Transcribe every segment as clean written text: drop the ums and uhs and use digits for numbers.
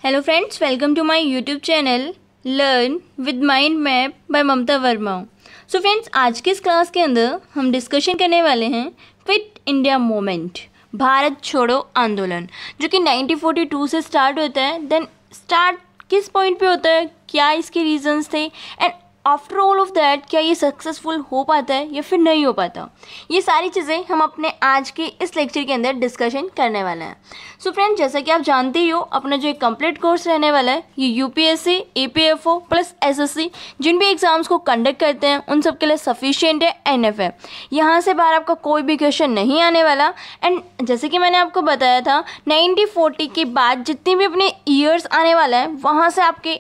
Hello friends, welcome to my YouTube channel learn with mind map by Mamta Verma. So friends, आज के इस class के अंदर हम डिस्कशन करने वाले हैं क्विट इंडिया मूवमेंट, भारत छोड़ो आंदोलन, जो कि 1942 से स्टार्ट होता है। देन स्टार्ट किस पॉइंट पे होता है, क्या इसके रीजंस थे, and after all of that क्या ये सक्सेसफुल हो पाता है या फिर नहीं हो पाता, ये सारी चीज़ें हम अपने आज के इस लेक्चर के अंदर डिस्कशन करने वाले हैं। सो फ्रेंड्स, जैसा कि आप जानते ही हो, अपना जो एक कंप्लीट कोर्स रहने वाला है ये यूपीएससी, एपीएफओ प्लस एसएससी जिन भी एग्जाम्स को कंडक्ट करते हैं उन सब के लिए सफिशिएंट है एनएफ है। यहाँ से बाहर आपका कोई भी क्वेश्चन नहीं आने वाला। एंड जैसे कि मैंने आपको बताया था, 1940 के बाद जितने भी अपने ईयर्स आने वाला है वहाँ से आपके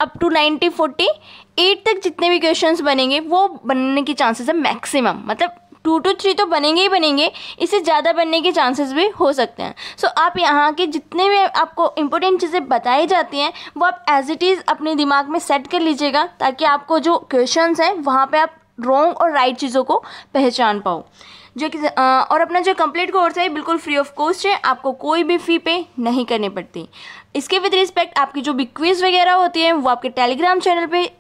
अप टू 1948 तक जितने भी क्वेश्चंस बनेंगे वो बनने के चांसेस है मैक्सिमम, मतलब 2 to 3 तो बनेंगे ही बनेंगे, इससे ज़्यादा बनने के चांसेस भी हो सकते हैं। सो आप यहाँ के जितने भी आपको इंपॉर्टेंट चीज़ें बताई जाती हैं वो आप एज इट इज़ अपने दिमाग में सेट कर लीजिएगा, ताकि आपको जो क्वेश्चंस हैं वहाँ पे आप रॉन्ग और राइट चीज़ों को पहचान पाओ। जो कि और अपना जो कंप्लीट कोर्स है बिल्कुल फ्री ऑफ कॉस्ट है, आपको कोई भी फ़ी पे नहीं करनी पड़ती। इसके विद रिस्पेक्ट आपकी जो भी क्विज़ वगैरह होती हैं वो आपके टेलीग्राम चैनल पे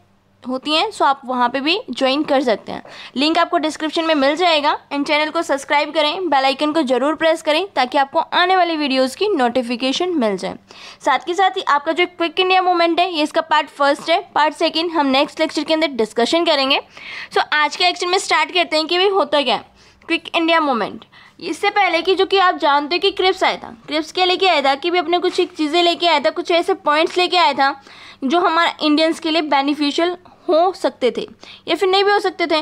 होती हैं, सो आप वहाँ पे भी ज्वाइन कर सकते हैं। लिंक आपको डिस्क्रिप्शन में मिल जाएगा। एंड चैनल को सब्सक्राइब करें, बेल आइकन को ज़रूर प्रेस करें ताकि आपको आने वाली वीडियोस की नोटिफिकेशन मिल जाए। साथ के साथ ही आपका जो क्विक इंडिया मूवमेंट है ये इसका पार्ट फर्स्ट है, पार्ट सेकेंड हम नेक्स्ट लेक्चर के अंदर डिस्कशन करेंगे। सो आज के लेक्चर में स्टार्ट करते हैं कि भाई होता क्या है क्विक इंडिया मूवमेंट। इससे पहले कि जो कि आप जानते हो कि क्रिप्स आया था, क्रिप्स क्या लेके आया था कि भी अपने कुछ चीज़ें लेके आया था, कुछ ऐसे पॉइंट्स लेके आया था जो हमारा इंडियंस के लिए बेनिफिशियल हो सकते थे या फिर नहीं भी हो सकते थे।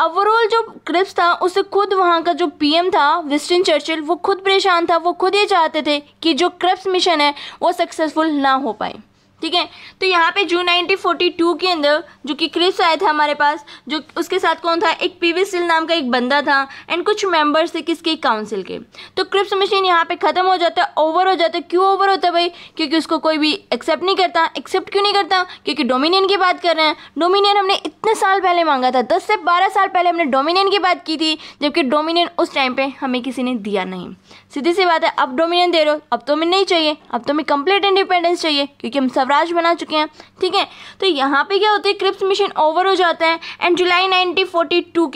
ओवरऑल जो क्रिप्स था उससे खुद वहाँ का जो पीएम था विंस्टन चर्चिल, वो खुद परेशान था, वो खुद ये चाहते थे कि जो क्रिप्स मिशन है वो सक्सेसफुल ना हो पाए। ठीक है, तो यहाँ पे जून 1942 के अंदर जो कि क्रिप्स आए थे हमारे पास, जो उसके साथ कौन था, एक पीवी सिल नाम का एक बंदा था एंड कुछ मेंबर्स थे किसके, काउंसिल के। तो क्रिप्स मिशन यहाँ पे ख़त्म हो जाता है, ओवर हो जाता है। क्यों ओवर होता है भाई? क्योंकि उसको कोई भी एक्सेप्ट नहीं करता। एक्सेप्ट क्यों नहीं करता? क्योंकि डोमिनियन की बात कर रहे हैं। डोमिनियन हमने इतने साल पहले मांगा था, 10 से 12 साल पहले हमने डोमिनियन की बात की थी, जबकि डोमिनियन उस टाइम पर हमें किसी ने दिया नहीं। सीधी सी बात है, अब डोमिनियन दे रहे हो, अब तो हमें नहीं चाहिए, अब तो हमें कंप्लीट इंडिपेंडेंस चाहिए क्योंकि हम स्वराज बना चुके हैं। ठीक है, तो यहाँ पे क्या होता है, क्रिप्स मिशन ओवर हो जाता है। एंड जुलाई 1942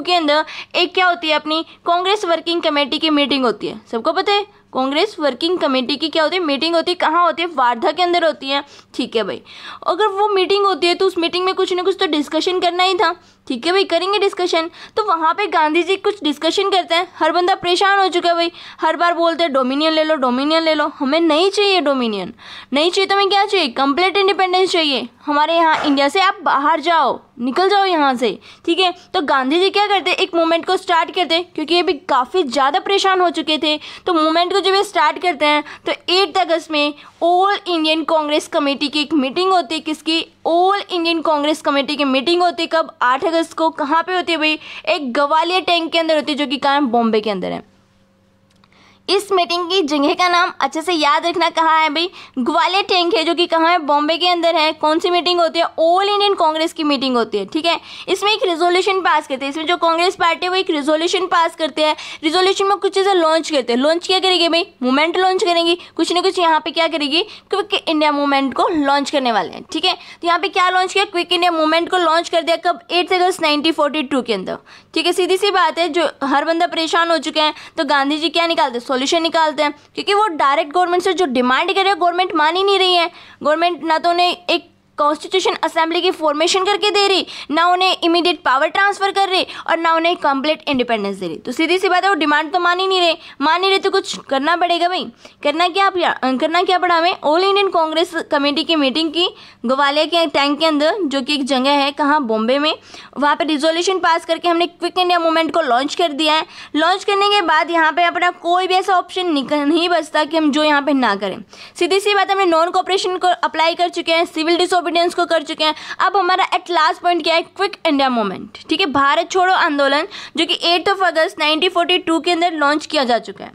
के अंदर एक क्या होती है, अपनी कांग्रेस वर्किंग कमेटी की मीटिंग होती है। सबको पता है कांग्रेस वर्किंग कमेटी की क्या होती है, मीटिंग होती है। कहाँ होती है? वार्धा के अंदर होती है। ठीक है भाई, अगर वो मीटिंग होती है तो उस मीटिंग में कुछ ना कुछ तो डिस्कशन करना ही था। ठीक है भाई, करेंगे डिस्कशन। तो वहाँ पे गांधी जी कुछ डिस्कशन करते हैं, हर बंदा परेशान हो चुका है भाई, हर बार बोलते हैं डोमिनियन ले लो, डोमिनियन ले लो। हमें नहीं चाहिए डोमिनियन, नहीं चाहिए तो हमें क्या चाहिए, कंप्लीट इंडिपेंडेंस चाहिए। हमारे यहाँ इंडिया से आप बाहर जाओ, निकल जाओ यहाँ से। ठीक है, तो गांधी जी क्या करते, एक मूवमेंट को स्टार्ट करते, क्योंकि ये भी काफ़ी ज़्यादा परेशान हो चुके थे। तो मूवमेंट को जब ये स्टार्ट करते हैं तो 8 अगस्त में ऑल इंडियन कांग्रेस कमेटी की एक मीटिंग होती है। किसकी? ऑल इंडियन कांग्रेस कमेटी की मीटिंग होती है। कब? 8 अगस्त को। कहाँ पे होती है भाई? एक ग्वालियर टैंक के अंदर होती है, जो कि कहाँ है, बॉम्बे के अंदर है। इस मीटिंग की जगह का नाम अच्छे से याद रखना, कहाँ है भाई, ग्वालियर टैंक है, जो कि कहाँ है, बॉम्बे के अंदर है। कौन सी मीटिंग होती है? ऑल इंडियन कांग्रेस की मीटिंग होती है। ठीक है, इसमें एक रिजोल्यूशन पास करते हैं। इसमें जो कांग्रेस पार्टी है वो एक रिजोल्यूशन पास करते हैं। रिजोल्यूशन में कुछ चीज़ें लॉन्च करते हैं। लॉन्च क्या करेगी भाई? मूवमेंट लॉन्च करेंगी, कुछ ना कुछ यहाँ पे क्या करेगी, क्विक इंडिया मूवमेंट को लॉन्च करने वाले हैं। ठीक है, तो यहाँ पे क्या लॉन्च किया, क्विक इंडिया मूवमेंट को लॉन्च कर दिया। कब? 8 अगस्त 1942 के अंदर। ठीक है, सीधी सी बात है, जो हर बंदा परेशान हो चुके हैं तो गांधी जी क्या निकालते हैं, सॉल्यूशन निकालते हैं। क्योंकि वो डायरेक्ट गवर्नमेंट से जो डिमांड कर रहे हैं गवर्नमेंट मान ही नहीं रही है। गवर्नमेंट ना तो उन्हें एक कॉन्स्टिट्यूशन असेंबली की फॉर्मेशन करके दे रही, ना उन्हें इमीडिएट पावर ट्रांसफर कर रही, और ना उन्हें कंप्लीट इंडिपेंडेंस दे रही। तो सीधी सी बात है, वो डिमांड तो मान ही नहीं रहे तो कुछ करना पड़ेगा भाई। करना क्या पड़ा हमें, ऑल इंडियन कांग्रेस कमेटी की मीटिंग की ग्वालियर के टैंक के अंदर, जो कि एक जगह है कहाँ, बॉम्बे में। वहाँ पर रिजोल्यूशन पास करके हमने क्विक इंडिया मूवमेंट को लॉन्च कर दिया है। लॉन्च करने के बाद यहाँ पर अपना कोई भी ऐसा ऑप्शन नहीं बचता कि हम जो यहाँ पर ना करें। सीधी सी बात, हमने नॉन कोऑपरेशन को अप्लाई कर चुके हैं, सिविल डिसोबीडियंस को कर चुके हैं। अब हमारा एट लास्ट पॉइंट क्या है, क्विक इंडिया मूवमेंट। ठीक है, भारत छोड़ो आंदोलन, जो कि 8 अगस्त 1942 के अंदर लॉन्च किया जा चुका है।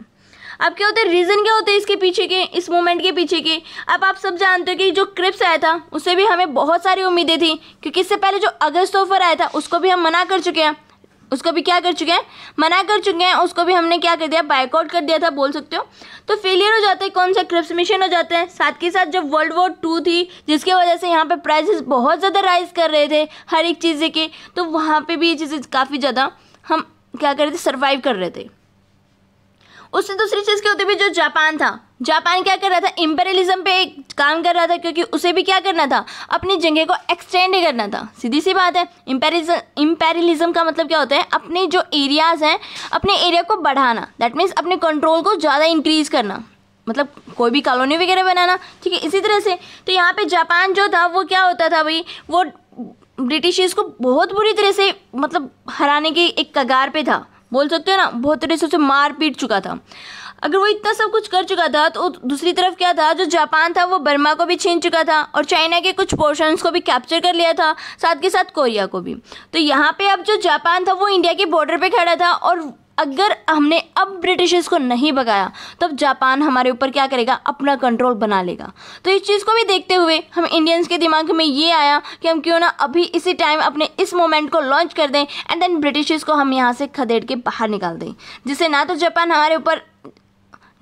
अब क्या होता है, रीज़न क्या होते हैं इसके पीछे के, इस मूवमेंट के पीछे के? अब आप सब जानते हो कि जो क्रिप्स आया था उससे भी हमें बहुत सारी उम्मीदें थी, क्योंकि इससे पहले जो अगस्त ऑफर आया था उसको भी हम मना कर चुके हैं। उसको भी क्या कर चुके हैं, मना कर चुके हैं, उसको भी हमने क्या कर दिया, बायकॉट कर दिया था बोल सकते हो। तो फेलियर हो जाते हैं कौन सा, क्रिप्स मिशन हो जाते हैं। साथ के साथ जब वर्ल्ड वॉर 2 थी जिसकी वजह से यहाँ पे प्राइसेस बहुत ज़्यादा राइज कर रहे थे हर एक चीज़ें के, तो वहाँ पे भी ये चीज़ें काफ़ी ज़्यादा हम क्या कर रहे थे, सर्वाइव कर रहे थे। उससे दूसरी चीज़ क्या होती है, जो जापान था, जापान क्या कर रहा था, इम्पेरियलिज्म पे काम कर रहा था, क्योंकि उसे भी क्या करना था, अपनी जगह को एक्सटेंड करना था। सीधी सी बात है, इम्पेरियलिज्म का मतलब क्या होता है, अपने जो एरियाज़ हैं अपने एरिया को बढ़ाना, दैट मीन्स अपने कंट्रोल को ज़्यादा इंक्रीज़ करना, मतलब कोई भी कॉलोनी वगैरह बनाना, ठीक है। इसी तरह से तो यहाँ पे जापान जो था वो क्या होता था भाई, वो ब्रिटिशर्स को बहुत बुरी तरह से मतलब हराने की एक कगार पे था बोल सकते हो ना, बहुत तरह से उसे मार पीट चुका था। अगर वो इतना सब कुछ कर चुका था तो दूसरी तरफ क्या था, जो जापान था वो बर्मा को भी छीन चुका था और चाइना के कुछ पोर्शंस को भी कैप्चर कर लिया था, साथ के साथ कोरिया को भी। तो यहाँ पे अब जो जापान था वो इंडिया के बॉर्डर पे खड़ा था, और अगर हमने अब ब्रिटिशर्स को नहीं भगाया तब जापान हमारे ऊपर क्या करेगा, अपना कंट्रोल बना लेगा। तो इस चीज़ को भी देखते हुए हम इंडियंस के दिमाग में ये आया कि हम क्यों ना अभी इसी टाइम अपने इस मोमेंट को लॉन्च कर दें एंड देन ब्रिटिशर्स को हम यहाँ से खदेड़ के बाहर निकाल दें, जिससे ना तो जापान हमारे ऊपर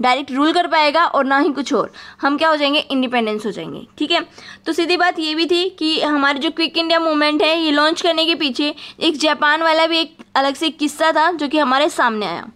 डायरेक्ट रूल कर पाएगा और ना ही कुछ और, हम क्या हो जाएंगे, इंडिपेंडेंस हो जाएंगे, ठीक है। तो सीधी बात ये भी थी कि हमारे जो क्विक इंडिया मूवमेंट है ये लॉन्च करने के पीछे एक जापान वाला भी एक अलग से किस्सा था जो कि हमारे सामने आया।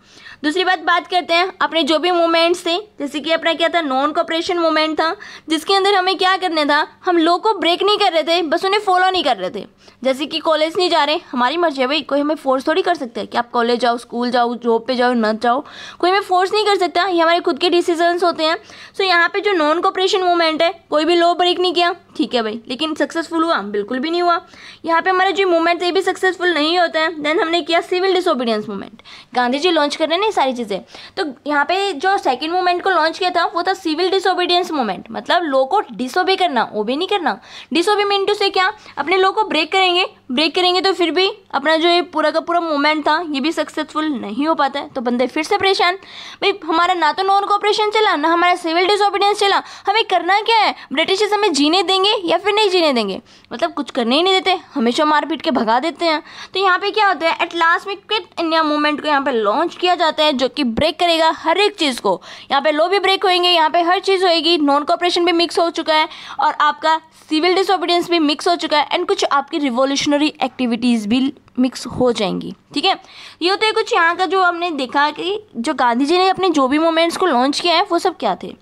दूसरी बात करते हैं अपने जो भी मूवमेंट्स थे, जैसे कि अपना क्या था, नॉन कोऑपरेशन मूवमेंट था, जिसके अंदर हमें क्या करना था, हम लॉ को ब्रेक नहीं कर रहे थे, बस उन्हें फॉलो नहीं कर रहे थे। जैसे कि कॉलेज नहीं जा रहे, हमारी मर्जी है भाई, कोई हमें फोर्स थोड़ी कर सकता है कि आप कॉलेज जाओ, स्कूल जाओ, जॉब पे जाओ, न जाओ, कोई हमें फोर्स नहीं कर सकता, ये हमारे खुद के डिसीजंस होते हैं। सो यहाँ पे जो नॉन कोऑपरेशन मूवमेंट है, कोई भी लॉ ब्रेक नहीं किया, ठीक है भाई, लेकिन सक्सेसफुल हुआ, बिल्कुल भी नहीं हुआ। यहाँ पे हमारा जो मूवमेंट ये भी सक्सेसफुल नहीं होता है। देन हमने किया civil disobedience movement, Gandhi ji launch कर रहे हैं सारी चीज़ें। तो यहाँ पे जो सेकंड मूवमेंट को लॉन्च किया था वो था सिविल डिसोबीडियंस मूवमेंट, मतलब लॉ को डिसोबे करना, ओबे नहीं करना। डिसोबे मीन टू से क्या, अपने लॉ को ब्रेक करेंगे तो फिर भी अपना जो ये पूरा का पूरा मूवमेंट था ये भी सक्सेसफुल नहीं हो पाता है। तो बंदे फिर से परेशान, भाई हमारा ना तो नॉन कोऑपरेशन चला, ना हमारा सिविल डिसोबीडियंस चला, हमें करना क्या है, ब्रिटिशर्स हमें जीने देंगे या फिर नहीं जीने देंगे, मतलब कुछ करने ही नहीं देते, हमेशा मार पीट के भगा देते हैं। तो यहाँ पे क्या होता है, एट लास्ट में क्विट इंडिया मूवमेंट को यहाँ पे लॉन्च किया जाता है, जो कि ब्रेक करेगा हर एक चीज़ को। यहाँ पे लॉ भी ब्रेक होंगे, यहाँ पे हर चीज़ होएगी, नॉन कोऑपरेशन भी मिक्स हो चुका है और आपका सिविल डिसोबीडियंस भी मिक्स हो चुका है एंड कुछ आपकी रिवॉल्यूशनरी एक्टिविटीज़ भी मिक्स हो जाएंगी, ठीक है। ये होता है कुछ यहाँ का जो हमने देखा कि जो गांधी जी ने अपने जो भी मूवमेंट्स को लॉन्च किया है वो सब क्या थे।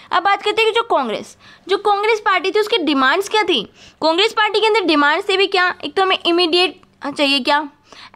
अब बात करते हैं कि जो कांग्रेस पार्टी थी उसकी डिमांड्स क्या थी। कांग्रेस पार्टी के अंदर डिमांड्स थे भी क्या, एक तो हमें इमीडिएट चाहिए क्या,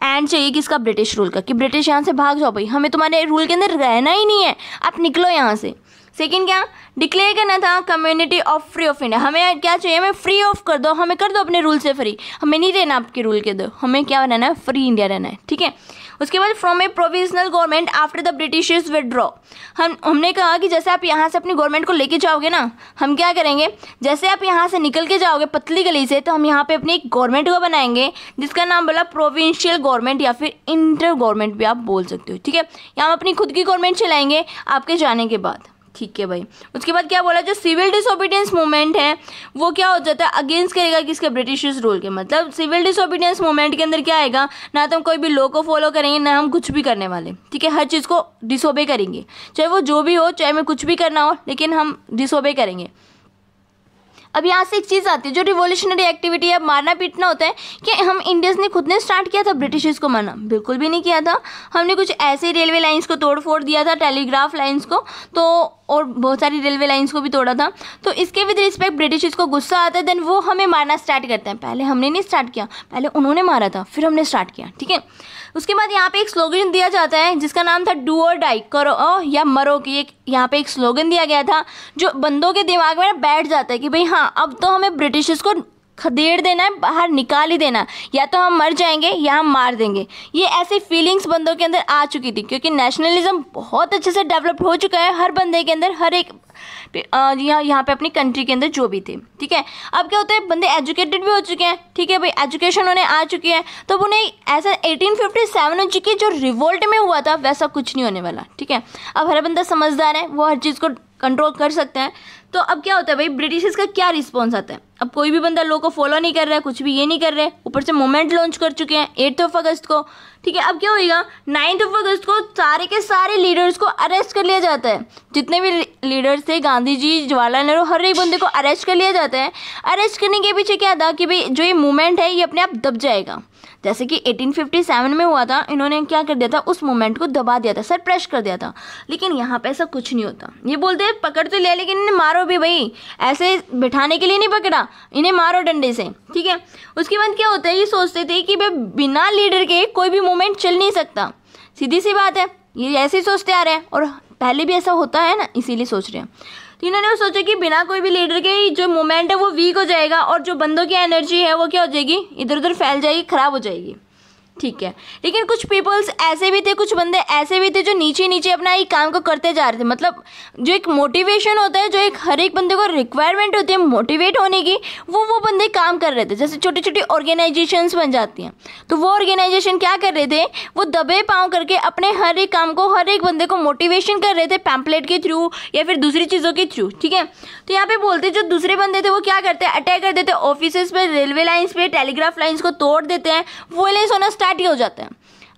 एंड चाहिए किसका, ब्रिटिश रूल का, कि ब्रिटिश यहाँ से भाग जाओ भाई, हमें तुम्हारे रूल के अंदर रहना ही नहीं है, आप निकलो यहाँ से। सेकंड क्या, डिक्लेयर करना था community of free of India, हमें क्या चाहिए, हमें फ्री ऑफ कर दो, हमें कर दो अपने रूल से फ्री, हमें नहीं रहना आपके रूल के दो, हमें क्या रहना है, फ्री इंडिया रहना है, ठीक है। उसके बाद from A provisional government after the Britishers withdraw, हमने कहा कि जैसे आप यहाँ से अपनी गवर्नमेंट को लेके जाओगे ना, हम क्या करेंगे, जैसे आप यहाँ से निकल के जाओगे पतली गली से, तो हम यहाँ पे अपनी एक गवर्नमेंट को बनाएंगे जिसका नाम बोला प्रोविंशियल गवर्नमेंट या फिर इंटर गवर्नमेंट भी आप बोल सकते हो, ठीक है। यहाँ हम अपनी खुद की गवर्नमेंट चलाएंगे आपके जाने के बाद, ठीक है भाई। उसके बाद क्या बोला, जो सिविल डिसोबीडियंस मूवमेंट है वो क्या हो जाता है, अगेंस्ट करेगा किसके, ब्रिटिशर्स रूल के। मतलब सिविल डिसोबीडियंस मूवमेंट के अंदर क्या आएगा, ना तो हम कोई भी लॉ को फॉलो करेंगे ना हम कुछ भी करने वाले, ठीक है, हर चीज़ को डिसोबे करेंगे, चाहे वो जो भी हो, चाहे हमें कुछ भी करना हो, लेकिन हम डिसोबे करेंगे। अब यहाँ से एक चीज़ आती है, जो रिवॉल्यूशनरी एक्टिविटी है, मारना पीटना होता है, कि हम इंडियंस ने खुद ने स्टार्ट किया था ब्रिटिशर्स को मारना, बिल्कुल भी नहीं किया था। हमने कुछ ऐसे रेलवे लाइंस को तोड़ फोड़ दिया था, टेलीग्राफ लाइंस को, तो और बहुत सारी रेलवे लाइंस को भी तोड़ा था। तो इसके विद रिस्पेक्ट ब्रिटिशर्स को गुस्सा आता है, देन वो हमें मारना स्टार्ट करते हैं। पहले हमने नहीं स्टार्ट किया, पहले उन्होंने मारा था, फिर हमने स्टार्ट किया, ठीक है। उसके बाद यहाँ पे एक स्लोगन दिया जाता है जिसका नाम था डू और डाई, करो या मरो की। एक यहाँ पे एक स्लोगन दिया गया था जो बंदों के दिमाग में बैठ जाता है कि भाई हाँ, अब तो हमें ब्रिटिशर्स को खदेड़ देना है, बाहर निकाल ही देना, या तो हम मर जाएंगे या हम मार देंगे। ये ऐसी फीलिंग्स बंदों के अंदर आ चुकी थी, क्योंकि नेशनलिज्म बहुत अच्छे से डेवलप हो चुका है हर बंदे के अंदर, हर एक यहाँ पे अपनी कंट्री के अंदर जो भी थे, ठीक है। अब क्या होता है, बंदे एजुकेटेड भी हो चुके हैं, ठीक है भाई, एजुकेशन उन्हें आ चुकी है, तो उन्हें ऐसा 1857 की जो रिवोल्ट में हुआ था वैसा कुछ नहीं होने वाला, ठीक है। अब हर बंदा समझदार है, वो हर चीज़ को कंट्रोल कर सकते हैं। तो अब क्या होता है भाई, ब्रिटिशर्स का क्या रिस्पॉन्स आता है। अब कोई भी बंदा लॉ को फॉलो नहीं कर रहा है, कुछ भी ये नहीं कर रहे हैं, ऊपर से मूवमेंट लॉन्च कर चुके हैं 8 अगस्त को, ठीक है। अब क्या होएगा, 9 अगस्त को सारे के सारे लीडर्स को अरेस्ट कर लिया जाता है। जितने भी लीडर्स थे, गांधी जी, जवाहरलाल नेहरू, हर एक बंदे को अरेस्ट कर लिया जाता है। अरेस्ट करने के पीछे क्या था कि भाई जो ये मूवमेंट है ये अपने आप दब जाएगा। जैसे कि 1857 में हुआ था, इन्होंने क्या कर दिया था, उस मूवमेंट को दबा दिया था, सरप्रेस कर दिया था। लेकिन यहाँ पे ऐसा कुछ नहीं होता। ये बोलते हैं पकड़ तो लिया, लेकिन इन्हें मारो भी भाई, ऐसे बिठाने के लिए नहीं पकड़ा, इन्हें मारो डंडे से, ठीक है। उसके बाद क्या होता है, ये सोचते थे कि भाई बिना लीडर के कोई भी मूवमेंट चल नहीं सकता, सीधी सी बात है, ये ऐसे ही सोचते आ रहे हैं और पहले भी ऐसा होता है ना, इसीलिए सोच रहे हैं। तो इन्होंने सोचा कि बिना कोई भी लीडर के जो मूवमेंट है वो वीक हो जाएगा और जो बंदों की एनर्जी है वो क्या हो जाएगी, इधर उधर फैल जाएगी, खराब हो जाएगी, ठीक है। लेकिन कुछ पीपल्स ऐसे भी थे, कुछ बंदे ऐसे भी थे जो नीचे नीचे अपना ये काम को करते जा रहे थे। मतलब जो एक मोटिवेशन होता है, जो एक हर एक बंदे को रिक्वायरमेंट होती है मोटिवेट होने की, वो बंदे काम कर रहे थे। जैसे छोटी छोटी ऑर्गेनाइजेशंस बन जाती हैं, तो वो ऑर्गेनाइजेशन क्या कर रहे थे, वो दबे पाँव करके अपने हर एक काम को, हर एक बंदे को मोटिवेशन कर रहे थे, पैम्पलेट के थ्रू या फिर दूसरी चीज़ों के थ्रू, ठीक है। तो यहाँ पे बोलते जो दूसरे बंदे थे वो क्या करते हैं, अटैक कर देते ऑफिसेस पे, रेलवे लाइन्स पे, टेलीग्राफ लाइन्स को तोड़ देते हैं, वॉयलेंस होना स्टार्ट ही हो जाता है।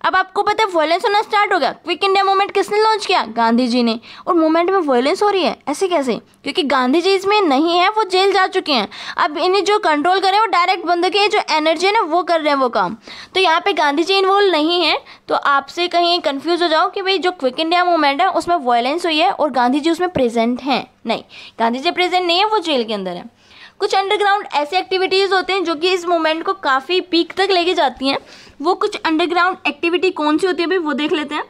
अब आपको पता है वॉयलेंस होना स्टार्ट हो गया, क्विक इंडिया मूवमेंट किसने लॉन्च किया, गांधी जी ने। और मूवमेंट में वॉयलेंस हो रही है, ऐसे कैसे, क्योंकि गांधी जी इसमें नहीं है, वो जेल जा चुके हैं। अब इन्हें जो कंट्रोल करे वो डायरेक्ट बंदे के जो एनर्जी है ना वो कर रहे हैं वो काम। तो यहाँ पे गांधी जी इन्वॉल्व नहीं है, तो आपसे कहीं कंफ्यूज हो जाओ कि भाई जो क्विक इंडिया मूवमेंट है उसमें वॉयलेंस हुई है और गांधी जी उसमें प्रेजेंट हैं, नहीं, गांधी जी प्रेजेंट नहीं है, वो जेल के अंदर है। कुछ अंडरग्राउंड ऐसे एक्टिविटीज़ होते हैं जो कि इस मूवमेंट को काफ़ी पीक तक लेके जाती हैं। वो कुछ अंडरग्राउंड एक्टिविटी कौन सी होती है भाई, वो देख लेते हैं।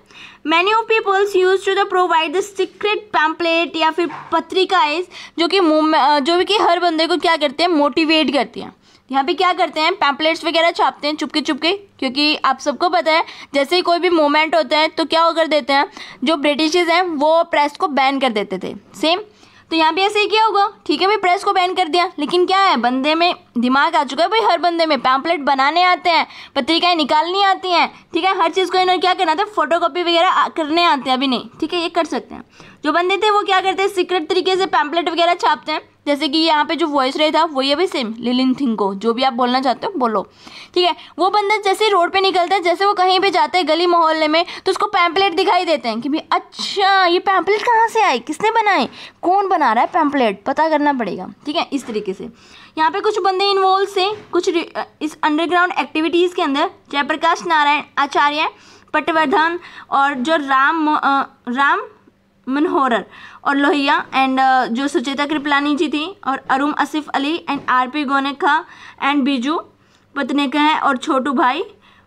Many of peoples use to the provide the secret pamphlet या फिर पत्रिकाएं जो कि हर बंदे को क्या करते हैं, मोटिवेट करती हैं। यहाँ पे क्या करते हैं, पैम्पलेट्स वगैरह छापते हैं चुपके चुपके, क्योंकि आप सबको पता है जैसे ही कोई भी मूवमेंट होता है तो क्या कर देते हैं, जो ब्रिटिशर्स हैं वो प्रेस को बैन कर देते थे, सेम। तो यहाँ भी ऐसे ही किया होगा, ठीक है भाई, प्रेस को बैन कर दिया। लेकिन क्या है, बंदे में दिमाग आ चुका है भाई, हर बंदे में पैम्पलेट बनाने आते हैं, पत्रिकाएं निकालनी आती हैं, ठीक है, हर चीज़ को इन्होंने क्या करना था, फोटोकॉपी वगैरह करने आते हैं, अभी नहीं, ठीक है, ये कर सकते हैं। जो बंदे थे वो क्या करते हैं, सीक्रेट तरीके से पैम्पलेट वगैरह छापते हैं। जैसे कि यहाँ पे जो वॉइस रहे था वही है भाई, सेम लिलिन थिंको, जो भी आप बोलना चाहते हो बोलो, ठीक है। वो बंदा जैसे रोड पे निकलता है, जैसे वो कहीं पे जाता है गली मोहल्ले में, तो उसको पैम्पलेट दिखाई देते हैं कि भाई अच्छा ये पैम्पलेट कहाँ से आए, किसने बनाए, कौन बना रहा है पैम्पलेट, पता करना पड़ेगा, ठीक है। इस तरीके से यहाँ पे कुछ बंदे इन्वॉल्व थे कुछ इस अंडरग्राउंड एक्टिविटीज़ के अंदर। जयप्रकाश नारायण आचार्य, पटवर्धन और जो राम मनोहर और लोहिया एंड जो सुचेता कृपलानी जी थी, और Arun Asaf Ali and RP Gonekha and Biju Patnekar और छोटू भाई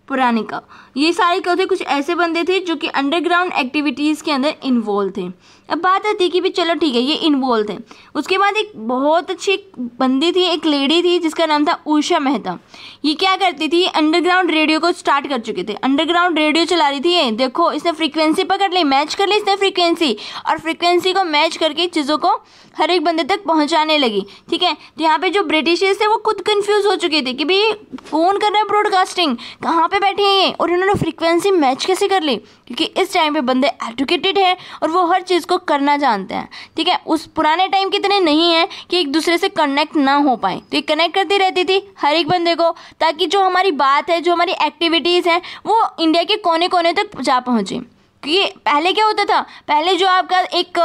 पुरानिका, ये सारे क्या थे, कुछ ऐसे बंदे थे जो कि अंडरग्राउंड एक्टिविटीज़ के अंदर इन्वॉल्व थे। अब बात आती है कि भी चलो ठीक है ये इन्वॉल्व थे। उसके बाद एक बहुत अच्छी बंदी थी, एक लेडी थी जिसका नाम था उषा मेहता। ये क्या करती थी, अंडरग्राउंड रेडियो को स्टार्ट कर चुके थे, अंडरग्राउंड रेडियो चला रही थी। ये देखो, इसने फ्रीक्वेंसी पकड़ ली, मैच कर ली इसने फ्रीक्वेंसी, और फ्रीक्वेंसी को मैच करके चीज़ों को हर एक बंदे तक पहुंचाने लगी, ठीक है। तो यहाँ पे जो ब्रिटिशर्स थे वो खुद कंफ्यूज हो चुके थे कि भाई कौन कर रहा है ब्रॉडकास्टिंग, कहाँ पे बैठे हैं ये, और इन्होंने फ्रीक्वेंसी मैच कैसे कर ली, क्योंकि इस टाइम पे बंदे एजुकेटेड है और वो हर चीज़ को करना जानते हैं, ठीक है। उस पुराने टाइम की तरह नहीं है कि एक दूसरे से कनेक्ट ना हो पाए, तो ये कनेक्ट करती रहती थी हर एक बंदे को, ताकि जो हमारी बात है, जो हमारी एक्टिविटीज़ हैं वो इंडिया के कोने कोने तक जा पहुँचे। क्योंकि पहले क्या होता था, पहले जो आपका एक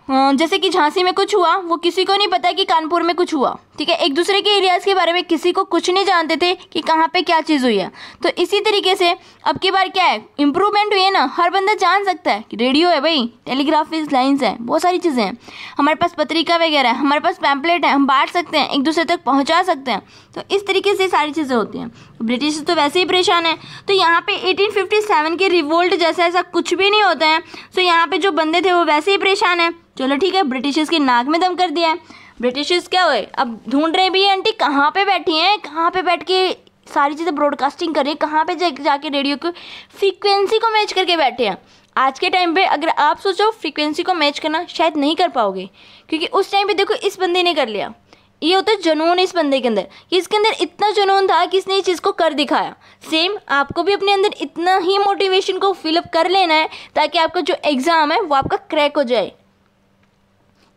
जैसे कि झांसी में कुछ हुआ, वो किसी को नहीं पता कि कानपुर में कुछ हुआ, ठीक है। एक दूसरे के एरियाज़ के बारे में किसी को कुछ नहीं जानते थे कि कहाँ पे क्या चीज़ हुई है। तो इसी तरीके से अब की बार क्या है, इम्प्रूवमेंट हुई है ना, हर बंदा जान सकता है कि रेडियो है भाई, टेलीग्राफिक लाइन्स हैं, बहुत सारी चीज़ें हैं, हमारे पास पत्रिका वगैरह है, हमारे पास पैम्पलेट है, हम बांट सकते हैं, एक दूसरे तक पहुँचा सकते हैं। तो इस तरीके से सारी चीज़ें होती हैं। ब्रिटिश तो वैसे ही परेशान है, तो यहाँ पे 1857 के रिवोल्ट जैसा ऐसा कुछ भी नहीं होता है। तो यहाँ पे जो बंदे थे वो वैसे ही परेशान है। चलो ठीक है, ब्रिटिशर्स की नाक में दम कर दिया है। ब्रिटिशर्स क्या हुए, अब ढूंढ रहे भी हैं आंटी कहाँ पे बैठी हैं, कहाँ पे बैठ के सारी चीज़ें ब्रॉडकास्टिंग कर रही है, कहाँ पे जाके रेडियो को फ्रीक्वेंसी को मैच करके बैठे हैं। आज के टाइम पे अगर आप सोचो फ्रीक्वेंसी को मैच करना शायद नहीं कर पाओगे, क्योंकि उस टाइम पे देखो इस बंदे ने कर लिया। ये होता है जुनून इस बंदे के अंदर, कि इसके अंदर इतना जुनून था कि इसने ये चीज़ को कर दिखाया। सेम आपको भी अपने अंदर इतना ही मोटिवेशन को फिलअप कर लेना है ताकि आपका जो एग्ज़ाम है वो आपका क्रैक हो जाए।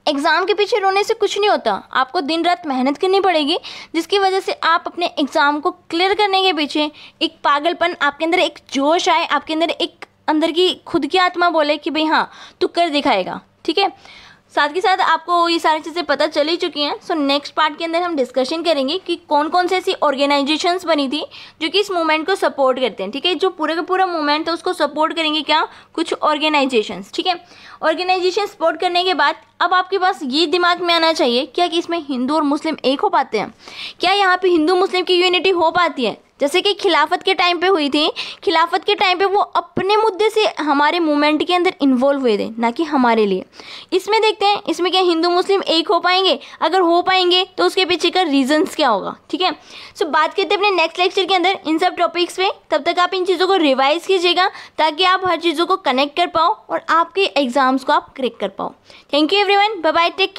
एग्ज़ाम के पीछे रोने से कुछ नहीं होता, आपको दिन रात मेहनत करनी पड़ेगी, जिसकी वजह से आप अपने एग्ज़ाम को क्लियर करने के पीछे एक पागलपन, आपके अंदर एक जोश आए, आपके अंदर एक अंदर की खुद की आत्मा बोले कि भाई हाँ तू कर दिखाएगा। ठीक है, साथ के साथ आपको ये सारी चीज़ें पता चल ही चुकी हैं। सो नेक्स्ट पार्ट के अंदर हम डिस्कशन करेंगे कि कौन कौन सी ऐसी ऑर्गेनाइजेशंस बनी थी जो कि इस मूवमेंट को सपोर्ट करते हैं। ठीक है, जो पूरा का पूरा मूवमेंट था उसको सपोर्ट करेंगे क्या, कुछ ऑर्गेनाइजेशंस। ठीक है, ऑर्गेनाइजेशन सपोर्ट करने के बाद अब आपके पास ये दिमाग में आना चाहिए क्या कि इसमें हिंदू और मुस्लिम एक हो पाते हैं, क्या यहाँ पे हिंदू मुस्लिम की यूनिटी हो पाती है, जैसे कि खिलाफत के टाइम पे हुई थी। खिलाफत के टाइम पे वो अपने मुद्दे से हमारे मूवमेंट के अंदर इन्वॉल्व हुए थे, ना कि हमारे लिए। इसमें देखते हैं इसमें क्या हिंदू मुस्लिम एक हो पाएंगे, अगर हो पाएंगे तो उसके पीछे का रीजंस क्या होगा। ठीक है, सो बात करते हैं अपने नेक्स्ट लेक्चर के अंदर इन सब टॉपिक्स पे। तब तक आप इन चीज़ों को रिवाइज कीजिएगा ताकि आप हर चीज़ों को कनेक्ट कर पाओ और आपके एग्जाम्स को आप क्रैक कर पाओ। Thank you everyone, bye bye, take care.